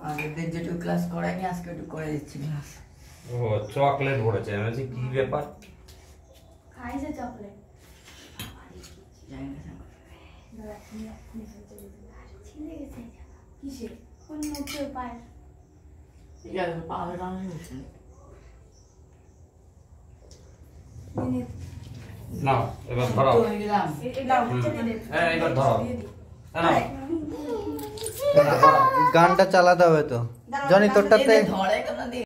আগের দিন যেটুকু ক্লাস করাইনি আজকে একটু করে দিচ্ছি ক্লাস। ও চকলেট বলেছে, আমি বলছি কি ব্যাপার? খাইছে চকলেট। জানি না ছিঁড়ে গেছে। কিসে? কোন মুখে পায়? ঠিক আছে, পাবে না হচ্ছে না এবার ধরো। হয়ে গেলাম। এবার ধরো। গানটা চালাতে হবে তো। জনি তোরটাতে ধরে কেন দিয়ে